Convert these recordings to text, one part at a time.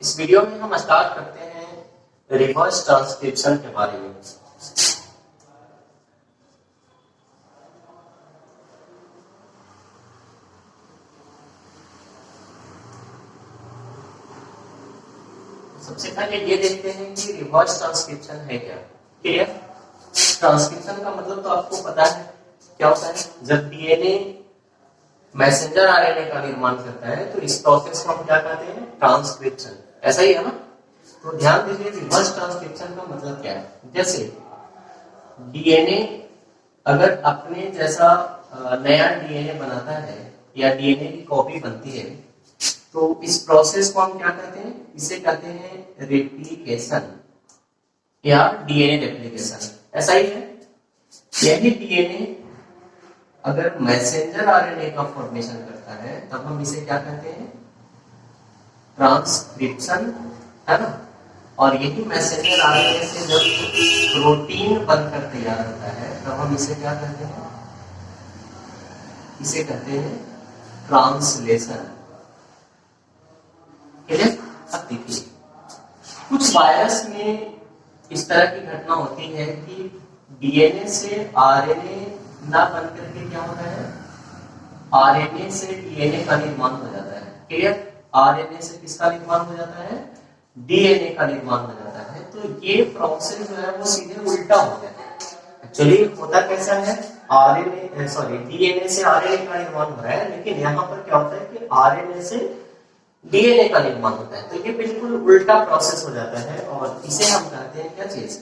इस वीडियो में हम स्टार्ट करते हैं रिवर्स ट्रांसक्रिप्शन के बारे में। सबसे पहले ये देखते हैं कि रिवर्स ट्रांसक्रिप्शन है क्या। क्लियर? ट्रांसक्रिप्शन का मतलब तो आपको पता है क्या होता है। जब डीएनए मैसेंजर आरएनए का निर्माण करता है तो इस प्रोसेस को हम क्या कहते हैं? ट्रांसक्रिप्शन। ऐसा ही है ना? तो ध्यान दीजिए रिवर्स ट्रांसक्रिप्शन का मतलब क्या है। जैसे डीएनए अगर अपने जैसा नया डीएनए बनाता है या डीएनए की कॉपी बनती है तो इस प्रोसेस को हम क्या कहते हैं? इसे कहते हैं रेप्लिकेशन या डीएनए रेप्लिकेशन। ऐसा ही है। यही डीएनए अगर मैसेंजर आरएनए का फॉर्मेशन करता है तब हम इसे क्या कहते हैं? ट्रांसक्रिप्शन, है ना। और यही मैसेंजर आरएनए से जब प्रोटीन बनकर तैयार होता है तब हम इसे क्या कहते हैं? इसे कहते हैं ट्रांसलेशन। अब देखिए कुछ वायरस में इस तरह की घटना होती है कि डीएनए से आरएनए ना बनकर के क्या होता है? आरएनए से डीएनए का निर्माण हो जाता है। क्लियर? आरएनए से किसका निर्माण हो जाता है? डीएनए का निर्माण हो जाता है। तो ये प्रोसेस जो है वो सीधे उल्टा हो गया है। एक्चुअली होता कैसा है? आरएनए सॉरी डीएनए से आरएनए का निर्माण हो रहा है, लेकिन यहाँ पर क्या होता है कि आरएनए से डीएनए का निर्माण होता है। तो ये बिल्कुल उल्टा प्रोसेस हो जाता है और इसे हम कहते हैं क्या चीज?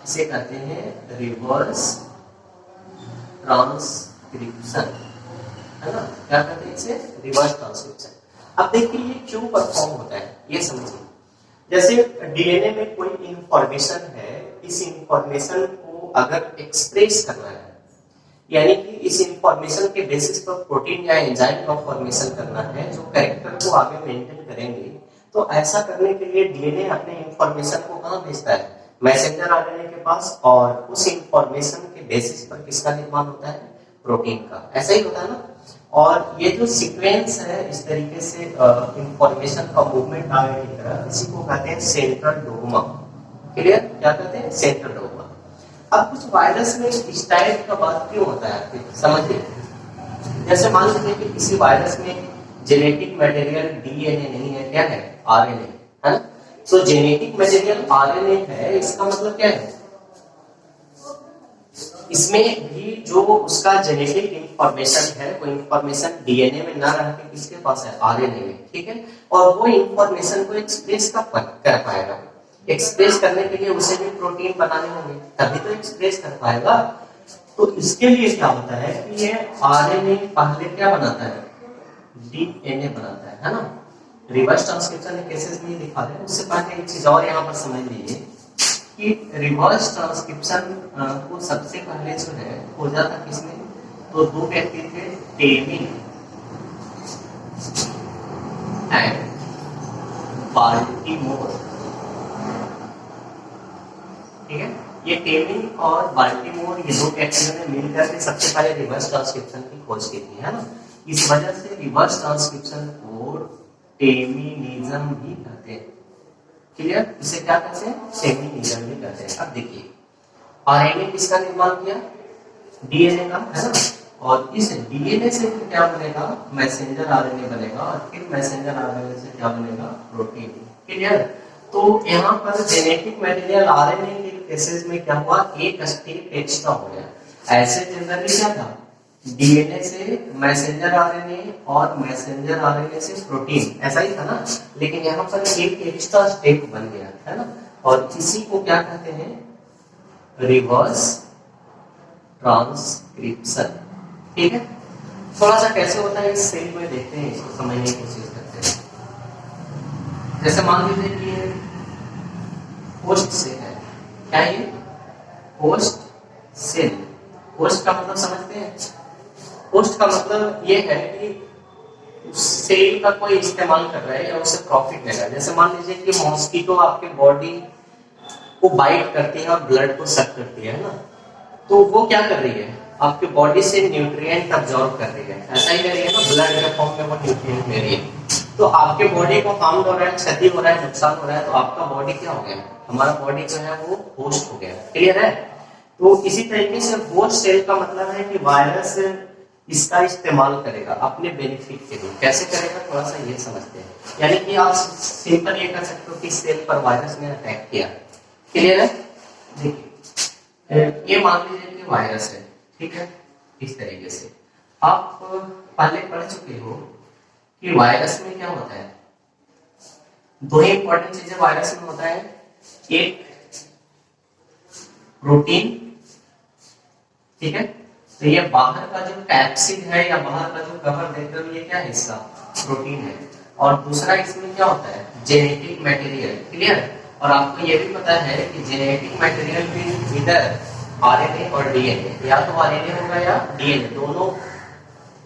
इसे कहते हैं रिवर्स ट्रांसक्रिप्शन, है ना। क्या कहते हैं इसे? Reverse transcription. अब देखिए ये क्यों परफॉर्म होता है ये समझिए। जैसे डीएनए में कोई इंफॉर्मेशन है, इस इंफॉर्मेशन को अगर एक्सप्रेस करना है, यानी कि इस इंफॉर्मेशन के बेसिस पर प्रोटीन या एंजाइम का फॉर्मेशन करना है जो कैरेक्टर को आगे मेंटेन करेंगे, तो ऐसा करने के लिए डीएनए अपने इंफॉर्मेशन को कहां भेजता है? मैसेंजर आरएनए के पास। और उस इंफॉर्मेशन के बेसिस पर किसका निर्माण होता है? प्रोटीन का। ऐसा ही होता है ना। और ये जो सीक्वेंस है इस तरीके से इंफॉर्मेशन का मूवमेंट आगे की तरह, इसी को कहते हैं सेंट्रल डोग्मा। क्लियर? क्या कहते हैं? Central dogma. अब कुछ वायरस में इस टाइप का बात क्यों होता है समझिए। जैसे मान लीजिए कि किसी वायरस में जेनेटिक मटेरियल डीएनए नहीं है, क्या है? आरएनए, है ना। तो जेनेटिक मटेरियल आरएनए है, इसका मतलब क्या है? इसमें भी जो उसका जेनेटिक इंफॉर्मेशन है वो इंफॉर्मेशन डीएनए में ना रह के किसके पास है? आरएनए में। ठीक है। और वो इंफॉर्मेशन को एक्सप्रेस कर पाएगा। एक्सप्रेस करने के लिए उसे भी प्रोटीन बनाने होंगे, तभी तो एक्सप्रेस कर पाएगा। तो इसके लिए क्या होता है कि ये आरएनए पहले क्या बनाता है? डीएनए बनाता है ना। रिवर्स ट्रांसक्रिप्शन के केसेस में दिखा रहे हैं। उससे पहले एक चीज और यहाँ पर समझ लीजिए कि रिवर्स ट्रांसक्रिप्शन को सबसे पहले जो है खोजा था किसने? तो दो व्यक्ति थे, टेमी एंड बाल्टीमोर। ठीक है। ये टेमी और बाल्टीमोर, ये दो व्यक्तियों ने मिलकर के सबसे पहले रिवर्स ट्रांसक्रिप्शन की खोज की थी, है ना। इस वजह से रिवर्स ट्रांसक्रिप्शन को टेमिनिज्म भी कहते हैं। क्लियर? इसे क्या कहते हैं? टेमिनिज्म भी कहते हैं। अब देखिए आरएनए किसका निर्माण किया? डीएनए का, है ना। और इस डीएनए से फिर क्या बनेगा? मैसेंजर आरएनए बनेगा और फिर मैसेंजर आरएनए से क्या बनेगा? प्रोटीन। क्लियर? तो यहाँ पर जेनेटिक मटेरियल आरएनए के केसेस में क्या हुआ? एक स्टेप एक्स्ट्रा हो गया। ऐसे जनरली क्या था? डीएनए से मैसेंजर आरएनए और मैसेंजर आरएनए से प्रोटीन, ऐसा ही था ना। लेकिन यहाँ पर एक एक्स्ट्रा स्टेप बन गया, है ना। और इसी को क्या कहते हैं? Reverse transcription. ठीक है। थोड़ा सा कैसे होता है इस सेल में देखते हैं, इसको समझने की कोशिश करते हैं। जैसे मान लीजिए कि होस्ट सेल है। क्या ये? Host cell. होस्ट का मतलब समझते हैं? होस्ट का मतलब ये है कि उस सेल का कोई इस्तेमाल कर रहा है या उसे प्रॉफिट ले रहा है। जैसे मान लीजिए कि मॉस्किटो आपके बॉडी को बाइट करती है और ब्लड को सक करती है ना। तो वो क्या कर रही है? आपके बॉडी से न्यूट्रिएंट अब्सॉर्ब कर रही है। ऐसा ही कर रही है ना, ब्लड के फॉर्म में वो न्यूट्रिएंट ले रही है। तो आपके बॉडी को हार्म हो रहा है, क्षति हो रहा है, नुकसान हो रहा है, तो आपका बॉडी क्या हो गया, हमारा बॉडी जो है वो होस्ट हो गया। क्लियर है? तो इसी तरीके से होस्ट सेल का मतलब है कि वायरस इसका इस्तेमाल करेगा अपने बेनिफिट के लिए। कैसे करेगा, थोड़ा सा ये समझते हैं। यानी कि आप सिंपल ये कह सकते हो कि सेल पर वायरस ने अटैक किया। क्लियर है? देखिए, ये मान लीजिए कि वायरस है, ठीक है, इस तरीके से आप पहले पढ़ चुके हो कि वायरस में क्या होता है। दो ही इंपॉर्टेंट चीजें वायरस में होता है, एक प्रोटीन, ठीक है, तो ये बाहर का जो कैप्सिड है या बाहर का जो कवर देते हो ये क्या है, इसका प्रोटीन है। और दूसरा इसमें क्या होता है, जेनेटिक मटेरियल। क्लियर? और आपको ये भी पता है कि जेनेटिक मटेरियल भी इधर आरएनए और डीएनए, या तो आरएनए होगा या डीएनए, दोनों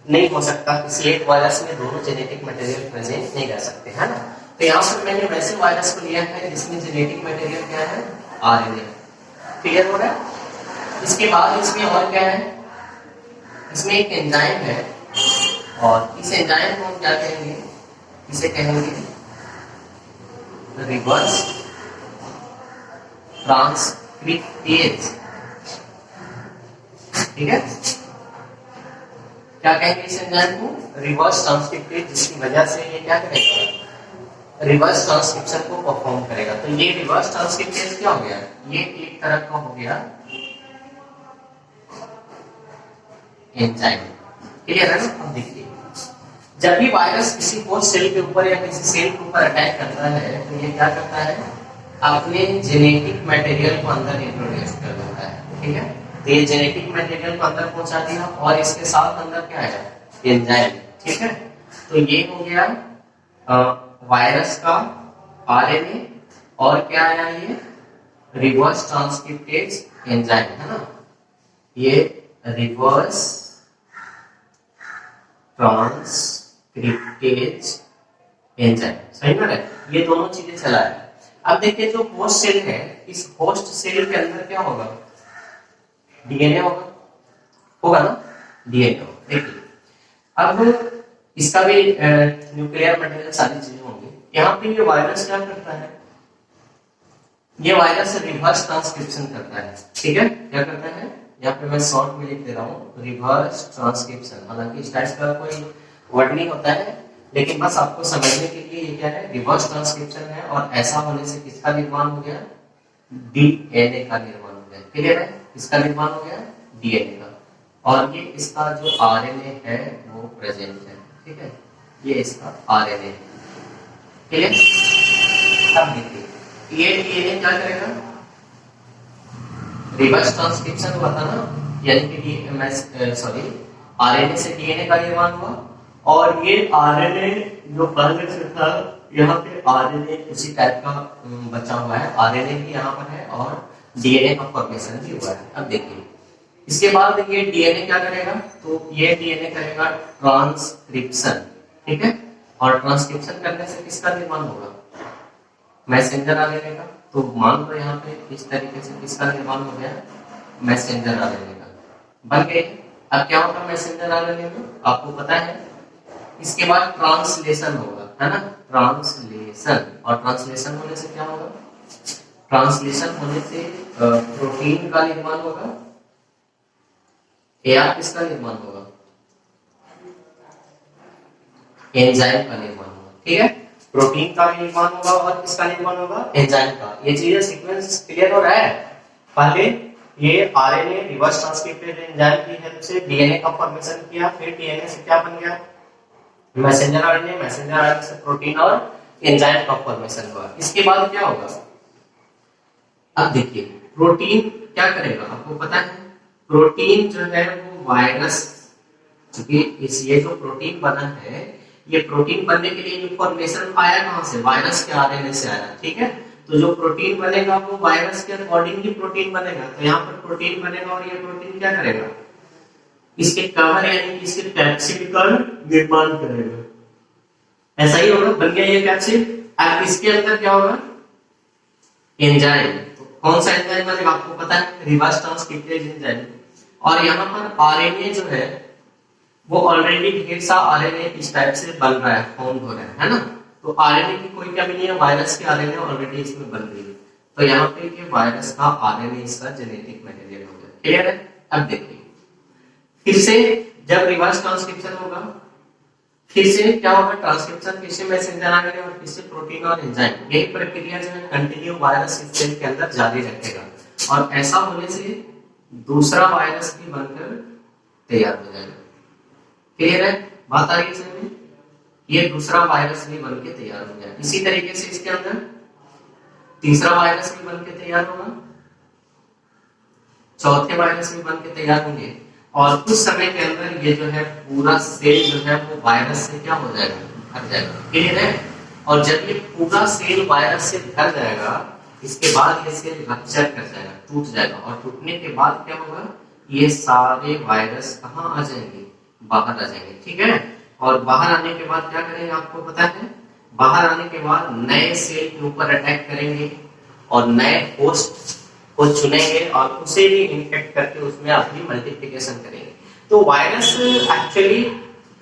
नहीं हो सकता। किसी एक वायरस में दोनों जेनेटिक मटेरियल प्रेजेंट नहीं रह सकते, है ना। तो यहाँ पर मैंने वैसे वायरस को लिया है जिसमें जेनेटिक मटेरियल क्या है, आरएनए। क्लियर हो रहा है? इसके बाद इसमें और क्या है, इसमें एक एंजाइम है, और इस एंजाइम को हम क्या कहेंगे, इसे कहेंगे रिवर्स ट्रांसक्रिप्टेज। ठीक है, क्या कहेंगे इस एंजाइम को, रिवर्स ट्रांसक्रिप्टेज, जिसकी वजह से ये क्या करेगा, रिवर्स ट्रांसक्रिप्शन को परफॉर्म करेगा। तो ये रिवर्स ट्रांसक्रिप्टेज क्या हो गया, ये एक तरह का हो गया एंजाइम। क्लियर है ना? अब देखिए, जब भी वायरस किसी होस्ट सेल के ऊपर या किसी सेल के ऊपर अटैक करता है तो ये क्या करता है, अपने जेनेटिक मटेरियल को अंदर इंट्रोड्यूस कर देता है। ठीक है, तो ये जेनेटिक मटेरियल को अंदर पहुंचा दिया और इसके साथ अंदर क्या है, एंजाइम। ठीक है, तो ये हो गया वायरस का आरएनए, और क्या आया, ये रिवर्स ट्रांसक्रिप्टेज एंजाइम, है ना। ये रिवर्स ट्रांसक्रिप्टेज एंजाइम, सही ना है, ये दोनों चीजें चला है। अब देखिए, जो होस्ट सेल है, इस होस्ट सेल के अंदर क्या होगा, डीएनए होगा ना, डीएनए होगा। देखिए, अब इसका भी न्यूक्लियर मटेरियल सारी चीजें होंगी। यहाँ पे ये वायरस क्या करता है, ये वायरस रिवर्स ट्रांसक्रिप्शन करता है। ठीक है, क्या करता है, यहाँ पे मैं शॉर्ट में लिख दे रहा हूँ, रिवर्स ट्रांसक्रिप्शन। हालांकि इस टाइप का कोई वर्ड नहीं होता है, लेकिन बस आपको समझने के लिए ये क्या है, रिवर्स ट्रांसक्रिप्शन है। और ऐसा होने से किसका निर्माण हो गया, डीएनए का निर्माण हो गया। क्लियर है? किसका निर्माण हो गया, डीएनए का। और ये इसका जो आरएनए है वो प्रेजेंट है। ठीक है, ये इसका आरएनए है। क्लियर? अब देखिए, ये डीएनए क्या करेगा, रिवर्स ट्रांसक्रिप्शन हुआ था ना, यानी कि आरएनए से डीएनए का निर्माण हुआ, और ये आरएनए जो पहले से था, यहाँ पे आरएनए उसी टाइप का बचा हुआ है, आरएनए भी यहाँ पर है और डीएनए का फॉर्मेशन भी हुआ है। अब देखिए, इसके बाद ये डीएनए क्या करेगा, तो ये डीएनए करेगा ट्रांसक्रिप्शन। ठीक है, और ट्रांसक्रिप्शन करने से किसका निर्माण होगा, मैसेंजर आरएनए का। तो मान लो यहाँ पे इस तरीके से किसका निर्माण हो गया, मैसेंजर आरएनए का बन गए। अब क्या होगा मैसेंजर आरएनए में, आपको पता है। इसके बाद ट्रांसलेशन होगा, है ना, ट्रांसलेशन। और ट्रांसलेशन होने से क्या होगा, ट्रांसलेशन होने से प्रोटीन का निर्माण होगा, या किसका निर्माण होगा, एंजाइम का निर्माण होगा। ठीक है, प्रोटीन का भी निर्माण होगा और किसका निर्माण होगा, एंजाइम का। ये चीजें सीक्वेंस क्लियर हो रहा है। पहले ये आरएनए रिवर्स ट्रांसक्रिप्टेड एंजाइम की हेल्प से डीएनए का फॉर्मेशन किया, फिर डीएनए से क्या बन गया, मैसेंजर आरएनए, मैसेंजर आरएनए से प्रोटीन और एंजाइम का फॉर्मेशन हुआ। इसके बाद क्या होगा, अब देखिए, प्रोटीन क्या करेगा, आपको पता है, प्रोटीन जो है वो वायरस, क्योंकि इस ये जो प्रोटीन बना है, ये प्रोटीन बनने के लिए इंफॉर्मेशन आया कहां से, वायरस के आरएनए से आया। ठीक है, तो जो प्रोटीन बनेगा वो वायरस के अकॉर्डिंग ही प्रोटीन बनेगा। तो यहाँ पर प्रोटीन बनेगा और ये प्रोटीन क्या करेगा, इसके कवर यानी कि इसके कैप्सिड का निर्माण करेगा। ऐसा ही होगा, बन गया ये कैप्सिड। अब इसके अंदर क्या होगा, एंजाइम। तो कौन सा एंजाइम बनेगा, आपको पता है, रिवर्स ट्रांसक्रिप्टेज एंजाइम। और यहाँ पर आरएनए जो है वो ऑलरेडी ढेर सा आरएनए इस टाइप से बन रहा है, फॉर्म हो रहा है ना। तो आरएनए की कोई कमी नहीं है, वायरस के आरएनए ऑलरेडी इसमें बन रही है। तो यहाँ पे ये वायरस का आरएनए इसका जेनेटिक मटेरियल हो गया। क्लियर है? अब देखिए फिर से जब रिवर्स ट्रांसक्रिप्शन होगा, फिर से क्या होगा, ट्रांसक्रिप्शन फिर से मैसेंजर आरएनए और फिर से प्रोटीन और एंजाइम, यही प्रक्रिया जो है कंटिन्यू वायरस इस सेल के अंदर जारी रखेगा। और ऐसा होने से दूसरा वायरस भी बनकर तैयार हो जाएगा। क्लियर है? बात आ रही है समझ में? ये दूसरा वायरस भी बनके तैयार हो जाएगा। इसी तरीके से इसके अंदर तीसरा वायरस भी बनके तैयार होगा, चौथे वायरस भी बनके तैयार होंगे, और कुछ समय के अंदर ये जो है पूरा सेल जो है वो वायरस से क्या हो जाएगा, भर जाएगा। क्लियर है? और जब ये पूरा सेल वायरस से भर जाएगा, इसके बाद ये सेल रप्चर कर जाएगा, टूट जाएगा, और टूटने के बाद क्या होगा, ये सारे वायरस कहाँ आ जाएंगे, बाहर आ जाएंगे। ठीक है? और बाहर आने के बाद क्या करेंगे आपको पता है, बाहर आने के बाद नए सेल के ऊपर अटैक करेंगे और नए होस्ट को चुनेंगे और उसे भी इन्फेक्ट करके उसमें अपनी मल्टीप्लिकेशन करेंगे। तो वायरस एक्चुअली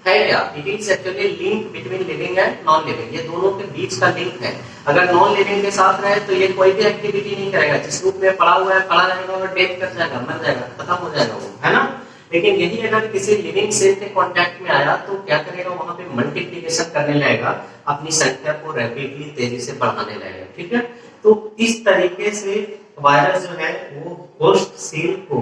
है क्या, it is actually link between living and non living, ये दोनों के बीच का लिंक है। अगर नॉन लिविंग के साथ रहे तो ये कोई भी एक्टिविटी नहीं करेगा, जिस रूप में पड़ा हुआ है पड़ा रहेगा और डेथ कर जाएगा, मर जाएगा, खत्म हो जाएगा वो, है ना। लेकिन यही अगर किसी लिविंग सेल के कांटेक्ट में आया तो क्या करेगा, वहां पे मल्टीप्लिकेशन करने लगेगा, अपनी संख्या को रैपिडली तेजी से बढ़ाने लगेगा। ठीक है? तो इस तरीके से वायरस जो है वो होस्ट सेल को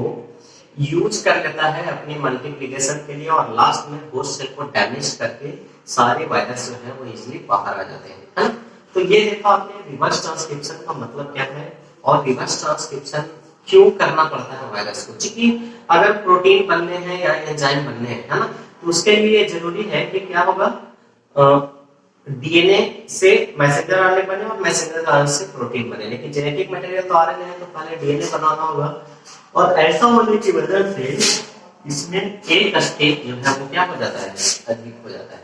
यूज कर लेता है अपनी मल्टीप्लिकेशन के लिए, और लास्ट में होस्ट सेल को डैमेज करके सारे वायरस जो है वो इजीली बाहर आ जाते हैं, है ना। तो ये देखा आपने रिवर्स ट्रांसक्रिप्शन का मतलब क्या है, और रिवर्स ट्रांसक्रिप्शन क्यों करना पड़ता है वायरस को। क्योंकि अगर प्रोटीन बनने हैं या एंजाइम बनने हैं, है ना, तो उसके लिए जरूरी है कि क्या होगा, डीएनए से मैसेंजर आरएनए बने और मैसेंजर आरएनए से प्रोटीन बने। लेकिन जेनेटिक मटेरियल तो आरएनए है, तो पहले डीएनए बनाना होगा, और ऐसा होने की वजह से इसमें एक स्टेप जो है वो क्या हो जाता है, अधिक हो जाता है।